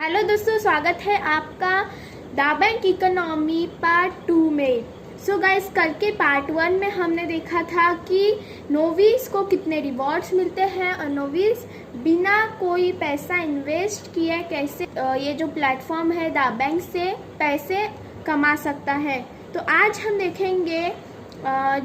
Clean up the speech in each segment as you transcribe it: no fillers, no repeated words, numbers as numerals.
Hello दोस्तों, स्वागत है आपका द बैंक इकोनॉमी पार्ट 2 में। सो गाइस, कल के पार्ट 1 में हमने देखा था कि नोविस को कितने रिवॉर्ड्स मिलते हैं और नोविस बिना कोई पैसा इन्वेस्ट किए कैसे ये जो प्लेटफॉर्म है द बैंक से पैसे कमा सकता है। तो आज हम देखेंगे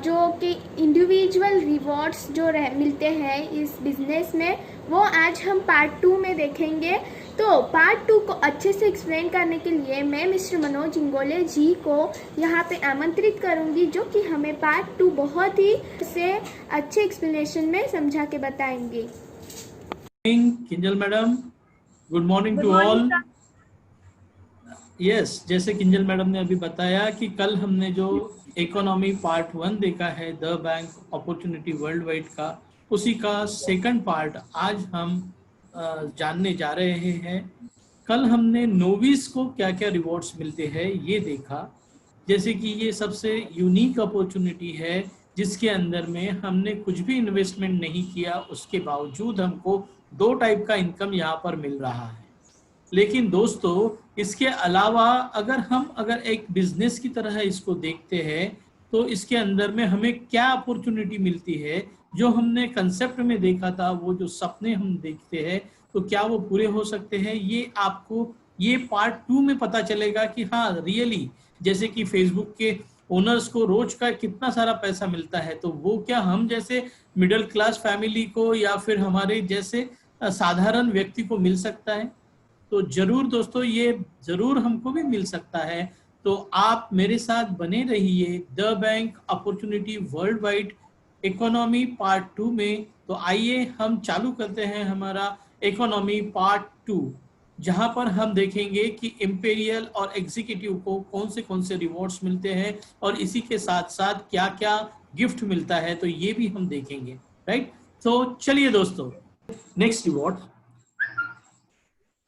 जो कि इंडिविजुअल रिवॉर्ड्स जो मिलते हैं इस बिजनेस में, वो आज हम पार्ट 2 में देखेंगे। तो पार्ट 2 को अच्छे से एक्सप्लेन करने के लिए मैं मिस्टर मनोज इंगोले जी को यहाँ पे आमंत्रित करूँगी, जो कि हमें पार्ट 2 बहुत ही से अच्छे एक्सप्लेनेशन में समझा के बताएंगे। Kinjal madam, good morning to all. Yes, जैसे किंजल मैडम ने अभी बताया कि कल हमने जो इकोनॉमी पार्ट 1 देखा है the bank opportunity world wide का, उसी का सेकंड पार्ट आज हम जानने जा रहे हैं। कल हमने नोविस को क्या क्या रिवॉर्ड्स मिलते हैं ये देखा, जैसे कि ये सबसे यूनिक अपॉर्चुनिटी है जिसके अंदर में हमने कुछ भी इन्वेस्टमेंट नहीं किया, उसके बावजूद हमको 2 टाइप का इनकम यहाँ पर मिल रहा है। लेकिन दोस्तों, इसके अलावा अगर एक बिजनेस की तरह इसको देखते हैं तो इसके अंदर में हमें क्या अपॉर्चुनिटी मिलती है। जो हमने कंसेप्ट में देखा था, वो जो सपने हम देखते हैं, तो क्या वो पूरे हो सकते हैं, ये आपको ये पार्ट 2 में पता चलेगा कि हाँ रियली, जैसे कि फेसबुक के ओनर्स को रोज का कितना सारा पैसा मिलता है, तो वो क्या हम जैसे मिडिल क्लास फैमिली को या फिर हमारे जैसे साधारण व्यक्ति को मिल सकता है। तो जरूर दोस्तों, ये जरूर हमको भी मिल सकता है। तो आप मेरे साथ बने रहिए the bank opportunity world wide economy part 2 में। तो आइए हम चालू करते हैं हमारा इकोनॉमी पार्ट 2, जहां पर हम देखेंगे कि इंपीरियल और एग्जीक्यूटिव को कौन से रिवॉर्ड्स मिलते हैं और इसी के साथ साथ क्या क्या गिफ्ट मिलता है, तो ये भी हम देखेंगे। राइट, तो चलिए दोस्तों, नेक्स्ट रिवॉर्ड।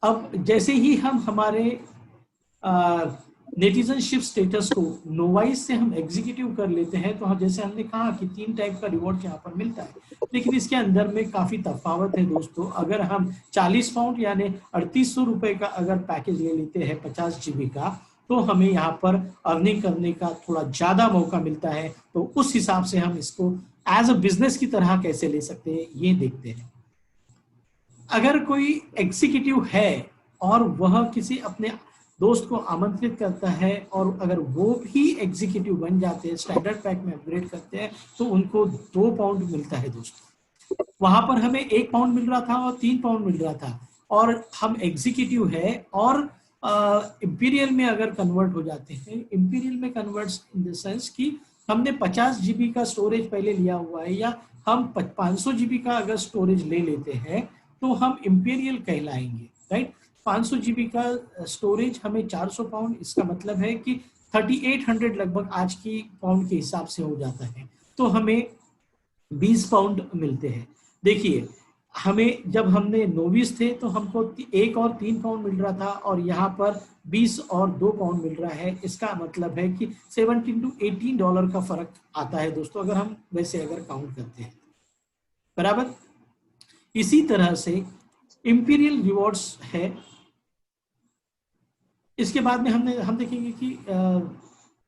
अब जैसे ही हम हमारे नेटिजनशिप स्टेटस को नोवाइस से हम एग्जीक्यूटिव कर लेते हैं, तो जैसे हमने कहा कि 3 टाइप का रिवॉर्ड यहाँ पर मिलता है, लेकिन इसके अंदर में काफी तफावत है दोस्तों। अगर हम 40 पाउंड यानी 3800 रुपए का अगर पैकेज ले लेते हैं 50 GB का, तो हमें यहाँ पर अर्निंग करने का थोड़ा ज्यादा मौका मिलता है। तो उस हिसाब से हम इसको एज अ बिजनेस की तरह कैसे ले सकते हैं ये देखते हैं। अगर कोई एग्जीक्यूटिव है और वह किसी अपने दोस्त को आमंत्रित करता है और अगर वो भी एग्जीक्यूटिव बन जाते हैं, स्टैंडर्ड पैक में अपग्रेड करते हैं, तो उनको 2 पाउंड मिलता है दोस्तों। वहां पर हमें 1 पाउंड मिल रहा था और 3 पाउंड मिल रहा था, और हम एग्जीक्यूटिव है और इंपीरियल में अगर कन्वर्ट हो जाते हैं, इंपीरियल में कन्वर्ट इन द सेंस कि हमने 50 GB का स्टोरेज पहले लिया हुआ है, या हम 500 GB का अगर स्टोरेज ले लेते हैं तो हम इंपीरियल कहलाएंगे। राइट, 500 GB का स्टोरेज हमें 400 पाउंड, इसका मतलब है कि 3800 लगभग आज की पाउंड के हिसाब से हो जाता है, तो हमें 20 पाउंड मिलते हैं। देखिए, हमें जब हमने नोविस थे तो हमको 1 और 3 पाउंड मिल रहा था, और यहाँ पर 20 और 2 पाउंड मिल रहा है। इसका मतलब है कि $17 to $18 का फर्क आता है दोस्तों, अगर हम वैसे अगर काउंट करते हैं। बराबर, इसी तरह से इंपीरियल रिवॉर्ड्स है। इसके बाद में हम देखेंगे कि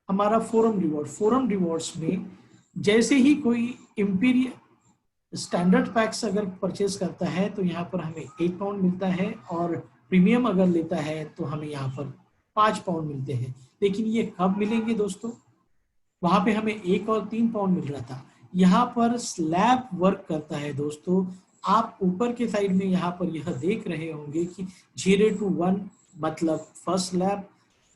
हमारा फोरम रिवॉर्ड्स में जैसे ही कोई इंपीरियल स्टैंडर्ड पैक्स अगर परचेज करता है तो यहाँ पर हमें 1 पाउंड मिलता है, और प्रीमियम अगर लेता है तो हमें यहाँ पर 5 पाउंड मिलते हैं। लेकिन ये कब मिलेंगे दोस्तों? वहां पे हमें 1 और 3 पाउंड मिल रहा था। यहाँ पर स्लैब वर्क करता है दोस्तों। आप ऊपर के साइड में यहाँ पर यह देख रहे होंगे कि 0 to 1 मतलब फर्स्ट स्लैब,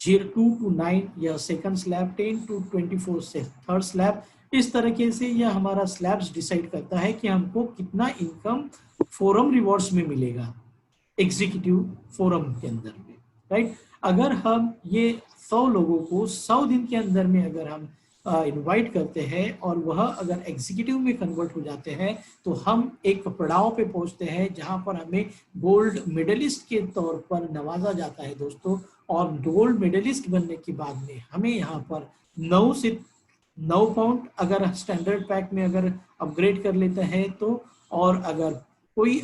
2 to 9 यह सेकंड स्लैब, 10 to 24 से थर्ड स्लैब। इस तरीके से यह हमारा स्लैब्स डिसाइड करता है कि हमको कितना इनकम फोरम रिवॉर्ड्स में मिलेगा एग्जीक्यूटिव फोरम के अंदर में। राइट, अगर हम ये 100 लोगों को 100 दिन के अंदर में अगर हम इनवाइट करते हैं और वह अगर एग्जीक्यूटिव में कन्वर्ट हो जाते हैं, तो हम एक पड़ाव पे पहुंचते हैं जहां पर हमें गोल्ड मेडलिस्ट के तौर पर नवाजा जाता है दोस्तों। और गोल्ड मेडलिस्ट बनने के बाद में हमें यहाँ पर 9 से 9 पाउंड अगर स्टैंडर्ड पैक में अगर अपग्रेड कर लेते हैं तो, और अगर कोई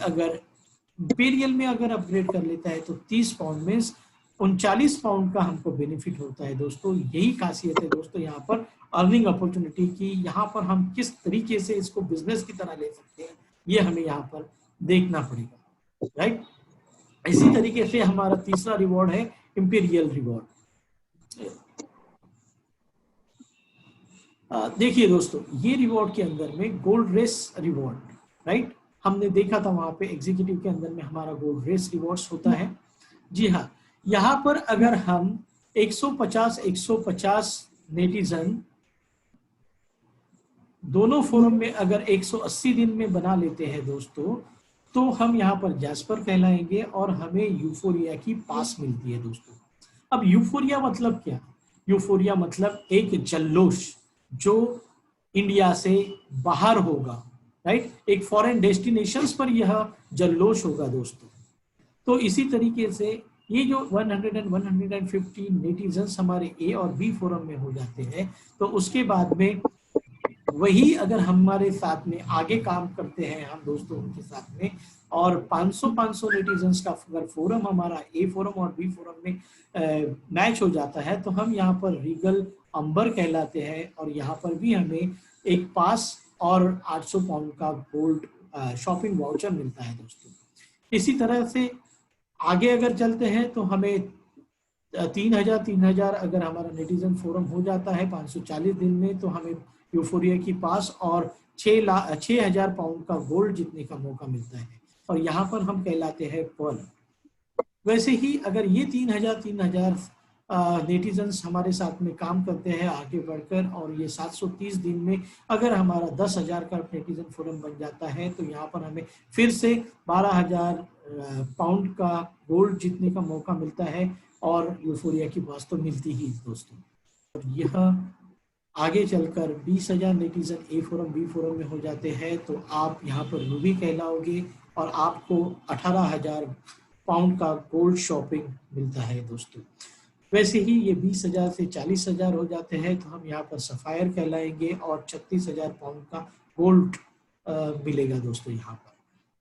इंपीरियल में अगर अपग्रेड कर लेता है तो 30 पाउंड में 39 पाउंड का हमको बेनिफिट होता है दोस्तों। यही खासियत है दोस्तों यहाँ पर अर्निंग अपॉर्चुनिटी की। यहाँ पर हम किस तरीके से इसको बिजनेस की तरह ले सकते हैं ये हमें यहाँ पर देखना पड़ेगा, राइट। इसी तरीके से हमारा तीसरा रिवॉर्ड है इंपीरियल रिवॉर्ड। देखिए दोस्तों, ये रिवॉर्ड के अंदर में गोल्ड रेस रिवॉर्ड, राइट, हमने देखा था वहां पे एग्जीक्यूटिव के अंदर में हमारा गोल्ड रेस रिवॉर्ड्स होता है। जी हाँ, यहाँ पर अगर हम 150 नेटिजन दोनों फोरम में अगर 180 दिन में बना लेते हैं दोस्तों, तो हम यहाँ पर जैस्पर कहलाएंगे और हमें यूफोरिया की पास मिलती है दोस्तों। अब यूफोरिया मतलब क्या? यूफोरिया मतलब एक जल्लोश जो इंडिया से बाहर होगा, राइट, एक फॉरेन डेस्टिनेशंस पर यह जल्लोश होगा दोस्तों। तो इसी तरीके से ये जो 100 and 150 नेटिजन्स हमारे ए और बी फोरम में हो जाते हैं, तो उसके बाद में वही अगर हमारे साथ में आगे काम करते हैं हम दोस्तों उनके साथ में, और 500 नेटिजन्स का अगर फोरम हमारा ए फोरम और बी फोरम में मैच हो जाता है, तो हम यहाँ पर रीगल अंबर कहलाते हैं और यहाँ पर भी हमें एक पास और 800 पाउंड का गोल्ड शॉपिंग वाउचर मिलता है दोस्तों। इसी तरह से आगे अगर चलते हैं तो हमें 3000 अगर हमारा नेटिजन फोरम हो जाता है 540 दिन में, तो हमें यूफोरिया की पास और 6000 पाउंड का गोल्ड जीतने का मौका मिलता है और यहाँ पर हम कहलाते हैं पर्ल। वैसे ही अगर ये 3000 नेटिजन्स हमारे साथ में काम करते हैं आगे बढ़कर, और ये 730 दिन में अगर हमारा 10,000 का नेटिजन फोरम बन जाता है, तो यहाँ पर हमें फिर से 12,000 पाउंड का गोल्ड जीतने का मौका मिलता है और यूफोरिया की पास तो मिलती ही दोस्तों। और यह आगे चलकर 20,000 नेटिजन ए फोरम बी फोरम में हो जाते हैं, तो आप यहाँ पर रूबी कहलाओगे और आपको 18,000 पाउंड का गोल्ड शॉपिंग मिलता है दोस्तों। वैसे ही ये 20,000 से 40,000 हो जाते हैं, तो हम यहाँ पर सफायर कहलाएंगे और 36,000 पाउंड का गोल्ड मिलेगा दोस्तों यहाँ पर।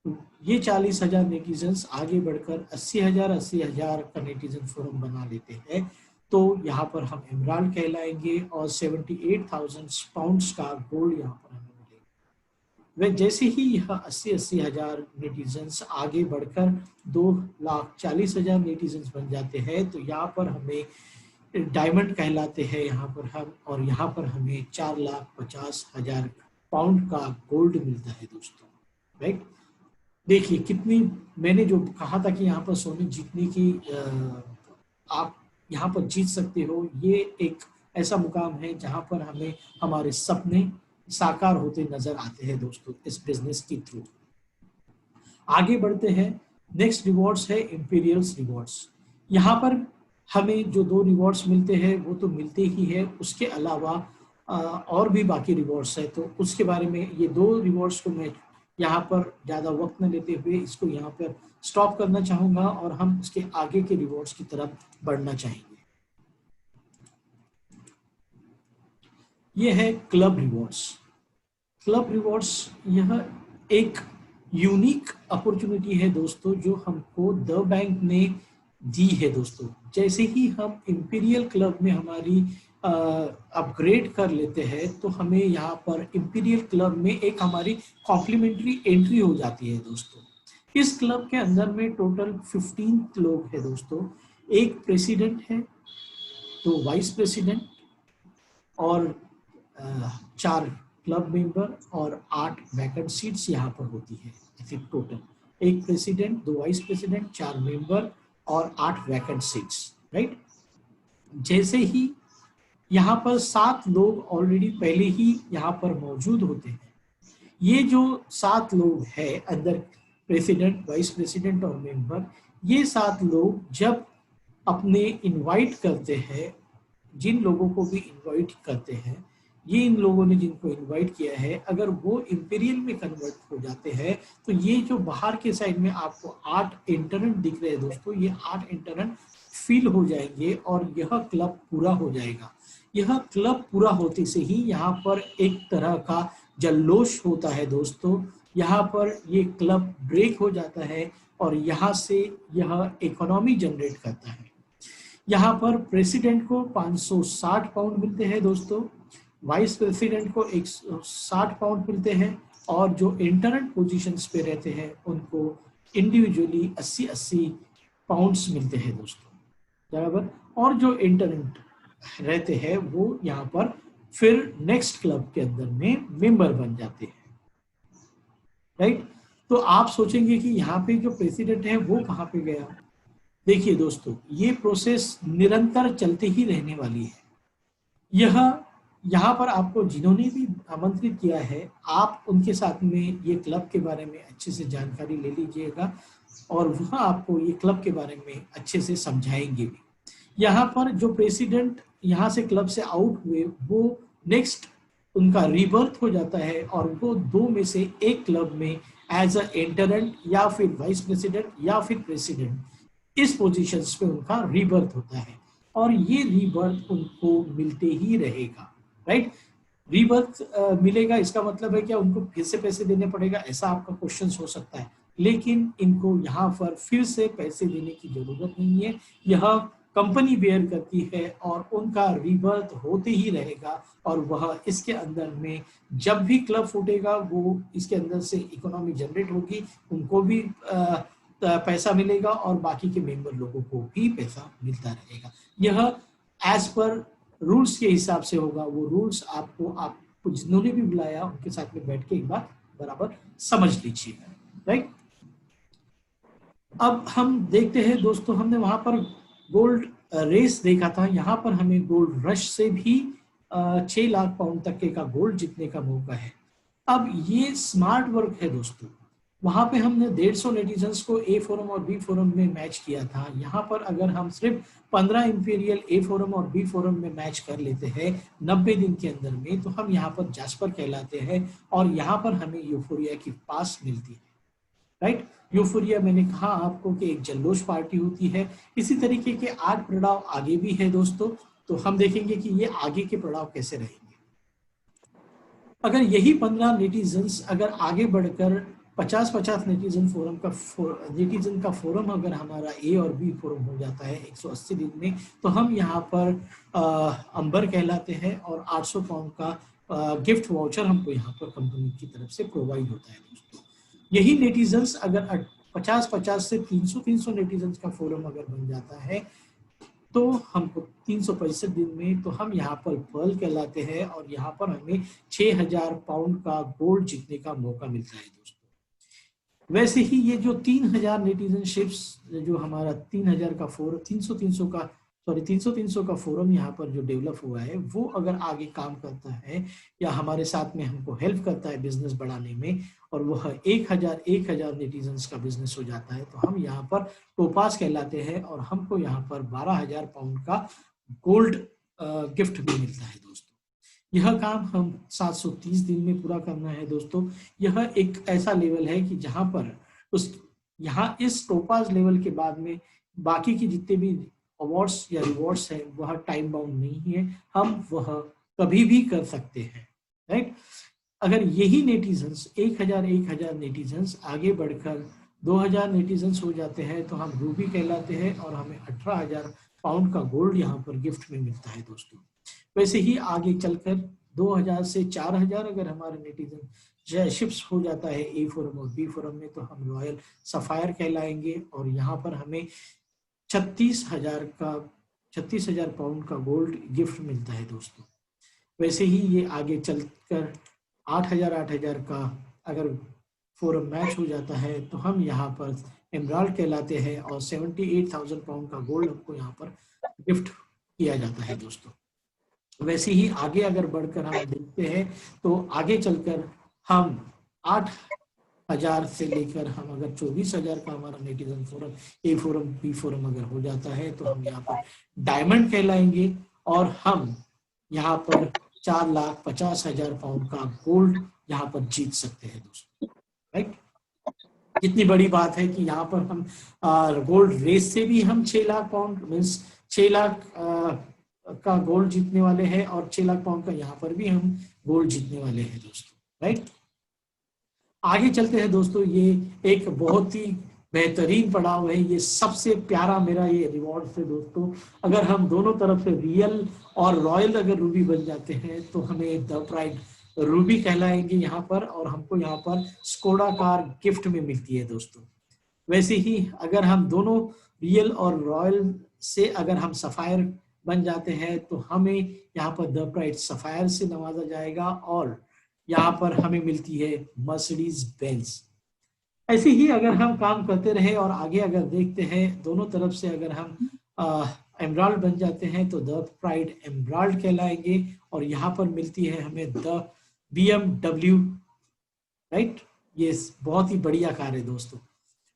तो ये 40,000 नेटिजन्स आगे बढ़कर 80,000 का नेटिजन फोरम बना लेते हैं, तो यहाँ पर हम एमराल्ड कहलाएंगे और 78,000 पाउंड्स का गोल्ड यहाँ पर हमें मिलेगा। वह जैसे ही यह 80,000 नेटिजन्स आगे बढ़कर 2,40,000 नेटिजन्स बन जाते हैं, तो यहाँ पर हमें डायमंड कहलाते हैं यहाँ पर हम, और यहाँ पर हमें 4,50,000 पाउंड का गोल्ड मिलता है दोस्तों, राइट। देखिए कितनी, मैंने जो कहा था कि यहाँ पर सोने जीतने की आप यहाँ पर जीत सकते हो, ये एक ऐसा मुकाम है जहाँ पर हमें हमारे सपने साकार होते नजर आते हैं दोस्तों इस बिजनेस के थ्रू। आगे बढ़ते हैं, नेक्स्ट रिवॉर्ड्स है इंपीरियल्स रिवॉर्ड्स। यहाँ पर हमें जो 2 रिवॉर्ड्स मिलते हैं वो तो मिलते ही है, उसके अलावा और भी बाकी रिवॉर्ड्स है, तो उसके बारे में ये 2 रिवॉर्ड्स को मैं यहाँ पर ज़्यादा वक्त न लेते हुए इसको यहाँ पर स्टॉप करना चाहूँगा और हम इसके आगे के रिवॉर्ड्स की तरफ बढ़ना चाहेंगे। ये है क्लब रिवॉर्ड्स। क्लब रिवॉर्ड्स यह एक यूनिक अपॉर्चुनिटी है दोस्तों जो हमको द बैंक ने दी है दोस्तों। जैसे ही हम इंपीरियल क्लब में हमारी अपग्रेड कर लेते हैं, तो हमें यहाँ पर इंपीरियल क्लब में एक हमारी कॉम्प्लीमेंट्री एंट्री हो जाती है दोस्तों। इस क्लब के अंदर में टोटल 15 लोग हैं दोस्तों। एक प्रेसिडेंट है, 2 वाइस प्रेसिडेंट और 4 क्लब मेंबर और 8 वैकेंट सीट्स यहाँ पर होती है। ऐसे टोटल एक प्रेसिडेंट, 2 वाइस प्रेसिडेंट, 4 मेंबर और 8 वैकेंट सीट्स, राइट। जैसे ही यहाँ पर 7 लोग ऑलरेडी पहले ही यहाँ पर मौजूद होते हैं। ये जो 7 लोग हैं अंदर, प्रेसिडेंट, वाइस प्रेसिडेंट और मेंबर, ये 7 लोग जब अपने इनवाइट करते हैं, जिन लोगों को भी इनवाइट करते हैं, ये इन लोगों ने जिनको इनवाइट किया है, अगर वो इंपीरियल में कन्वर्ट हो जाते हैं, तो ये जो बाहर के साइड में आपको 8 इंटरनेट दिख रहे हैं दोस्तों, ये 8 इंटरनेट फिल हो जाएंगे और यह क्लब पूरा हो जाएगा। यह क्लब पूरा होते से ही यहाँ पर एक तरह का जल्लोश होता है दोस्तों। यहाँ पर ये क्लब ब्रेक हो जाता है और यहाँ से यह इकोनॉमी जनरेट करता है। यहाँ पर प्रेसिडेंट को 560 पाउंड मिलते हैं दोस्तों, वाइस प्रेसिडेंट को 160 पाउंड मिलते हैं, और जो इंटरनेट पोजीशंस पे रहते हैं उनको इंडिविजुअली 80-80 पाउंड्स मिलते हैं दोस्तों, बराबर। और जो इंटरनेट रहते हैं वो यहाँ पर फिर नेक्स्ट क्लब के अंदर में मेंबर बन जाते हैं, राइट। तो आप सोचेंगे कि यहाँ पे जो प्रेसिडेंट है वो कहाँ पे गया। देखिए दोस्तों, ये प्रोसेस निरंतर चलते ही रहने वाली है। यह यहाँ पर आपको जिन्होंने भी आमंत्रित किया है, आप उनके साथ में ये क्लब के बारे में अच्छे से जानकारी ले लीजिएगा और वह आपको ये क्लब के बारे में अच्छे से समझाएंगे भी। यहाँ पर जो प्रेसिडेंट यहाँ से क्लब से आउट हुए वो नेक्स्ट उनका रीबर्थ हो जाता है और वो दो में से एक क्लब में एज अ इंटरेंट या फिर वाइस प्रेसिडेंट या फिर प्रेसिडेंट, इस पोजीशंस पे उनका रीबर्थ होता है और ये रीबर्थ उनको मिलते ही रहेगा, राइट। रीबर्थ मिलेगा इसका मतलब है क्या उनको फिर से पैसे देने पड़ेगा, ऐसा आपका क्वेश्चन हो सकता है, लेकिन इनको यहाँ पर फिर से पैसे देने की जरूरत नहीं है। यह कंपनी बेयर करती है और उनका रीबर्थ होते ही रहेगा और वह इसके अंदर में जब भी क्लब फूटेगा वो इसके अंदर से इकोनॉमी जनरेट होगी, उनको भी पैसा मिलेगा और बाकी के मेंबर लोगों को भी पैसा मिलता रहेगा। यह एज पर रूल्स के हिसाब से होगा। वो रूल्स आपको जिन्होंने भी बुलाया उनके साथ में बैठ के एक बार बराबर समझ लीजिएगा, राइट। अब हम देखते हैं दोस्तों, हमने वहां पर गोल्ड रेस देखा था, यहाँ पर हमें गोल्ड रश से भी 6 लाख पाउंड तक के का गोल्ड जीतने का मौका है। अब ये स्मार्ट वर्क है दोस्तों। वहां पे हमने 150 नेटिजन्स को ए फोरम और बी फोरम में मैच किया था। यहाँ पर अगर हम सिर्फ 15 इंपीरियल ए फोरम और बी फोरम में मैच कर लेते हैं 90 दिन के अंदर में, तो हम यहाँ पर जास्पर कहलाते हैं और यहाँ पर हमें यूफोरिया की पास मिलती है, राइट। यूफोरिया मैंने कहा आपको कि एक जल्लोश पार्टी होती है। इसी तरीके के 8 पड़ाव आगे भी है दोस्तों, तो हम देखेंगे कि ये आगे के पड़ाव कैसे रहेंगे। अगर यही 15 नेटिजन्स अगर आगे बढ़कर 50-50 नेटिजन का फोरम अगर हमारा ए और बी फोरम हो जाता है 180 दिन में, तो हम यहाँ पर अंबर कहलाते हैं और 800 पाउंड का गिफ्ट वाउचर हमको यहाँ पर कंपनी की तरफ से प्रोवाइड होता है दोस्तों। यही नेटिजन्स अगर 50-50 से 300 नेटिजन्स का फोरम अगर बन जाता है तो हमको 365 दिन में, तो हम यहाँ पर पर्ल कहलाते हैं और यहाँ पर हमें 6000 पाउंड का गोल्ड जीतने का मौका मिलता है दोस्तों। वैसे ही ये जो 3000 नेटिजनशिप्स जो हमारा 3000 का फोरम 300 का फोरम यहाँ पर जो डेवलप हुआ है, वो अगर आगे काम करता है या हमारे साथ में हमको हेल्प करता है बिजनेस बढ़ाने में और वह 1000 नेटिजन्स का बिजनेस हो जाता है, तो हम यहाँ पर टोपास कहलाते हैं और हमको यहाँ पर 12000 पाउंड का गोल्ड गिफ्ट भी मिलता है दोस्तों। यह काम हम 730 दिन में पूरा करना है दोस्तों। यह एक ऐसा लेवल है कि जहां पर यहाँ इस टोपाज लेवल के बाद में बाकी की जितने भी अवार्ड्स या रिवॉर्ड्स हैं वह टाइम बाउंड नहीं है, हम वह कभी भी कर सकते हैं, राइट। अगर यही नेटिजन्स 1000 नेटिजन्स आगे बढ़कर 2000 नेटिजन्स हो जाते हैं तो हम रूबी कहलाते हैं और हमें 18000 पाउंड का गोल्ड यहाँ पर गिफ्ट में मिलता है दोस्तों। वैसे ही आगे चलकर 2000 से 4000 अगर हमारे नेटिजन शिप्स हो जाता है ए फोरम और बी फोरम में, तो हम रॉयल सफायर कहलाएंगे और यहाँ पर हमें 36000 पाउंड का गोल्ड गिफ्ट मिलता है दोस्तों। वैसे ही ये आगे चलकर 8000 का अगर फोरम मैच हो जाता है तो हम यहाँ पर एमराल्ड कहलाते हैं और 78000 पाउंड का गोल्ड हमको यहाँ पर गिफ्ट किया जाता है दोस्तों। वैसे ही आगे अगर बढ़कर हम देखते हैं तो आगे चलकर हम 8000 से लेकर हम अगर 24000 का हमारा नेटिजन फोरम ए फोरम बी फोरम अगर हो जाता है तो हम यहाँ पर डायमंड कहलाएंगे और हम यहाँ पर 4,50,000 पाउंड का गोल्ड यहाँ पर जीत सकते हैं दोस्तों, राइट। कितनी बड़ी बात है कि यहाँ पर हम गोल्ड रेस से भी हम 6 लाख पाउंड मीन्स 6 लाख का गोल्ड जीतने वाले हैं और 6 लाख पाउंड का यहाँ पर भी हम गोल्ड जीतने वाले हैं दोस्तों, राइट। आगे चलते हैं दोस्तों। ये एक बहुत ही बेहतरीन पड़ाव है, ये सबसे प्यारा मेरा ये रिवॉर्ड है दोस्तों। अगर हम दोनों तरफ से रियल और रॉयल अगर रूबी बन जाते हैं तो हमें द प्राइड रूबी कहलाएंगे यहाँ पर, और हमको यहाँ पर स्कोडा कार गिफ्ट में मिलती है दोस्तों। वैसे ही अगर हम दोनों रियल और रॉयल से अगर हम सफायर बन जाते हैं तो हमें यहाँ पर द प्राइड सफायर से नवाजा जाएगा, और यहाँ पर हमें मिलती है मर्सिडीज बेंज। ऐसे ही अगर हम काम करते रहे और आगे अगर देखते हैं दोनों तरफ से अगर हम एमराल्ड बन जाते हैं तो द प्राइड एमराल्ड कहलाएंगे, और यहाँ पर मिलती है हमें द BMW, राइट। ये बहुत ही बढ़िया कार है दोस्तों।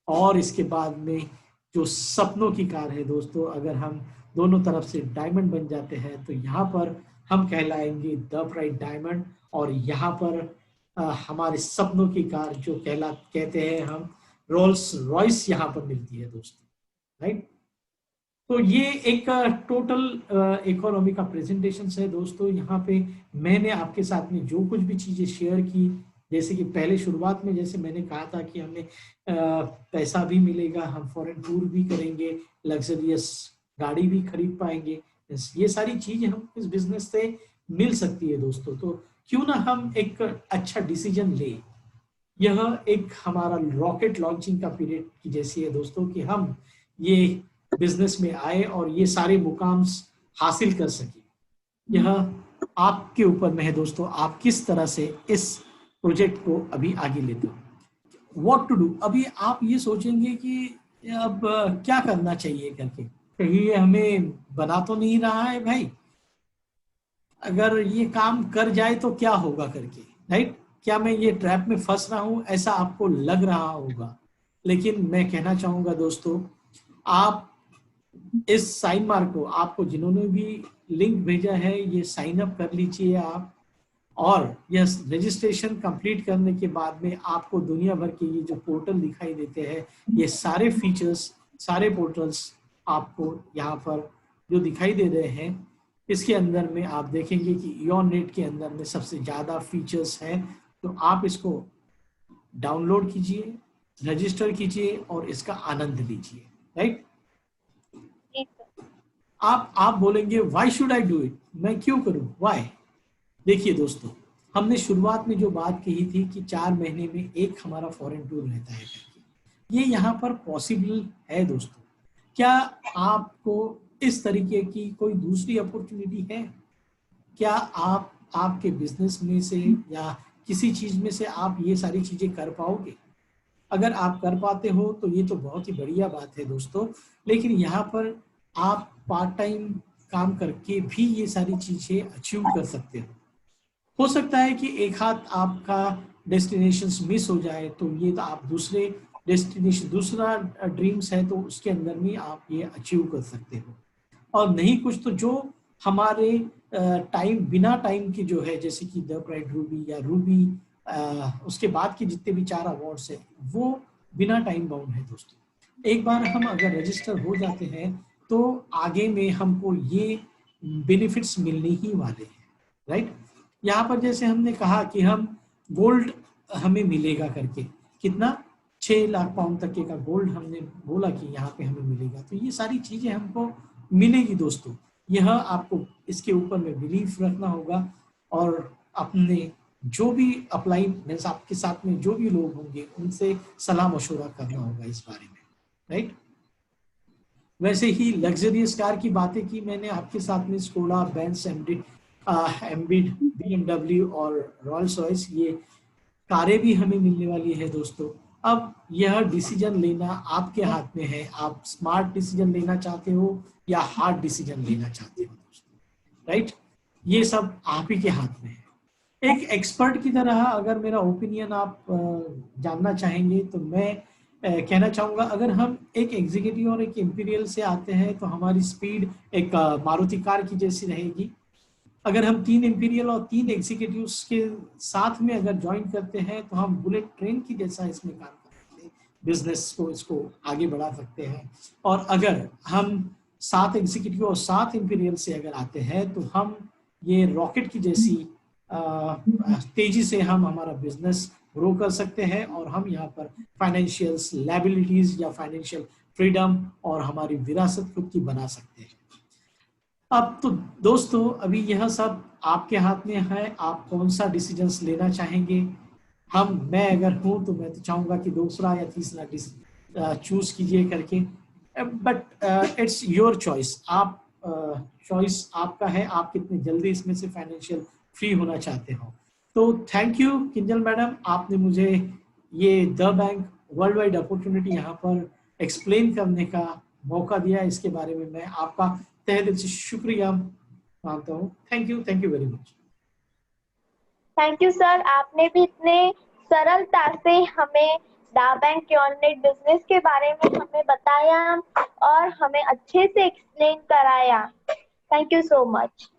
और इसके बाद में जो सपनों की कार है दोस्तों, अगर हम दोनों तरफ से डायमंड बन जाते हैं तो यहाँ पर हम कहलाएंगे द प्राइड डायमंड, और यहाँ पर हमारे सपनों की कार जो कहते हैं हम रोल्स रॉयस यहाँ पर मिलती है दोस्तों, राइट। तो ये एक टोटल इकोनॉमी का प्रेजेंटेशन है दोस्तों। यहाँ पे मैंने आपके साथ में जो कुछ भी चीजें शेयर की, जैसे कि पहले शुरुआत में जैसे मैंने कहा था कि हमें पैसा भी मिलेगा, हम फॉरेन टूर भी करेंगे, लग्जरियस गाड़ी भी खरीद पाएंगे, ये सारी चीजें हम इस बिजनेस से मिल सकती है दोस्तों। तो क्यों ना हम एक अच्छा डिसीजन ले। यह एक हमारा रॉकेट लॉन्चिंग का पीरियड की जैसी है दोस्तों, कि हम ये बिजनेस में आए और ये सारे मुकाम हासिल कर सके। यह आपके ऊपर में है दोस्तों, आप किस तरह से इस प्रोजेक्ट को अभी आगे लेते हो। व्हाट टू डू, अभी आप ये सोचेंगे कि अब क्या करना चाहिए करके, कहीं ये हमें बना तो नहीं रहा है भाई, अगर ये काम कर जाए तो क्या होगा करके, राइट। क्या मैं ये ट्रैप में फंस रहा हूं, ऐसा आपको लग रहा होगा। लेकिन मैं कहना चाहूंगा दोस्तों, आप इस साइन मार्क को, आपको जिन्होंने भी लिंक भेजा है, ये साइन अप कर लीजिए आप, और यह रजिस्ट्रेशन कंप्लीट करने के बाद में आपको दुनिया भर के ये जो पोर्टल दिखाई देते हैं, ये सारे फीचर्स, सारे पोर्टल्स आपको यहाँ पर जो दिखाई दे रहे हैं, इसके अंदर में आप देखेंगे कि इयॉननेट के अंदर में सबसे ज्यादा फीचर्स हैं। तो आप इसको डाउनलोड कीजिए, रजिस्टर कीजिए और इसका आनंद लीजिए, राइट। आप बोलेंगे why should I do it, मैं क्यों करूं, व्हाई। देखिए दोस्तों, हमने शुरुआत में जो बात कही थी कि 4 महीने में एक हमारा फॉरेन टूर रहता है करके, ये यहाँ पर पॉसिबल है दोस्तों। क्या आपको इस तरीके की कोई दूसरी अपॉर्चुनिटी है? क्या आप आपके बिजनेस में से या किसी चीज में से आप ये सारी चीजें कर पाओगे? अगर आप कर पाते हो तो ये तो बहुत ही बढ़िया बात है दोस्तों। लेकिन यहाँ पर आप पार्ट टाइम काम करके भी ये सारी चीजें अचीव कर सकते हो सकता है कि एक हाथ आपका डेस्टिनेशंस मिस हो जाए तो ये तो आप दूसरे डेस्टिनेशन, दूसरा ड्रीम्स है तो उसके अंदर भी आप ये अचीव कर सकते हो। और नहीं कुछ तो जो हमारे टाइम, बिना टाइम की जो है, जैसे कि द प्राइड रूबी या रूबी, उसके बाद के जितने भी 4 अवार्ड्स है वो बिना टाइम बाउंड है दोस्तों। एक बार हम अगर रजिस्टर हो जाते हैं तो आगे में हमको ये बेनिफिट्स मिलने ही वाले हैं, राइट। यहाँ पर जैसे हमने कहा कि हम गोल्ड हमें मिलेगा करके, कितना 6 लाख पाउंड तक के का गोल्ड हमने बोला कि यहाँ पे हमें मिलेगा। तो ये सारी चीजें हमको मिलेगी दोस्तों। यह आपको इसके ऊपर में बिलीफ रखना होगा और अपने जो भी अप्लाई मीन्स आपके साथ में जो भी लोग होंगे उनसे सलाह मशवरा करना होगा इस बारे में, राइट। वैसे ही लग्जरियस कार की बातें की मैंने आपके साथ में, स्कोडा, बेंज, एम्बिड, BMW और रोल्स रॉयस, ये कारें भी हमें मिलने वाली है दोस्तों। अब यह डिसीजन लेना आपके हाथ में है, आप स्मार्ट डिसीजन लेना चाहते हो या हार्ड डिसीजन लेना चाहते हो दोस्तों, राइट। ये सब आप ही के हाथ में है। एक एक्सपर्ट की तरह अगर मेरा ओपिनियन आप जानना चाहेंगे तो मैं कहना चाहूंगा, अगर हम एक एग्जीक्यूटिव और एक इंपीरियल से आते हैं तो हमारी स्पीड एक मारुति कार की जैसी रहेगी। अगर हम 3 इंपीरियल और 3 एग्जीक्यूटिव्स के साथ में अगर ज्वाइन करते हैं तो हम बुलेट ट्रेन की जैसा इसमें काम करते हैं, बिजनेस को इसको आगे बढ़ा सकते हैं। और अगर हम 7 एग्जीक्यूटिव और 7 इंपीरियल से अगर आते हैं तो हम ये रॉकेट की जैसी तेजी से हम हमारा बिजनेस ग्रो कर सकते हैं और हम यहाँ पर फाइनेंशियल लायबिलिटीज या फाइनेंशियल फ्रीडम और हमारी विरासत खुद की बना सकते हैं। अब तो दोस्तों अभी यह सब आपके हाथ में है, आप कौन सा डिसीजंस लेना चाहेंगे। मैं अगर हूं तो मैं तो चाहूंगा कि दूसरा या तीसरा चूज कीजिए करके, बट इट्स योर चॉइस। आप चॉइस आपका है, आप कितने जल्दी इसमें से फाइनेंशियल फ्री होना चाहते हो। तो थैंक यू किंजल मैडम, आपने मुझे ये the bank world wide opportunity यहाँ पर एक्सप्लेन करने का मौका दिया। इसके बारे में मैं आपका तहे दिल से शुक्रिया मानता हूँ। Thank you very much. Thank you sir, आपने भी इतने सरलता से हमें दा बैंक के ऑनलाइन बिजनेस के बारे में हमें बताया और हमें अच्छे से एक्सप्लेन कराया। Thank you so much.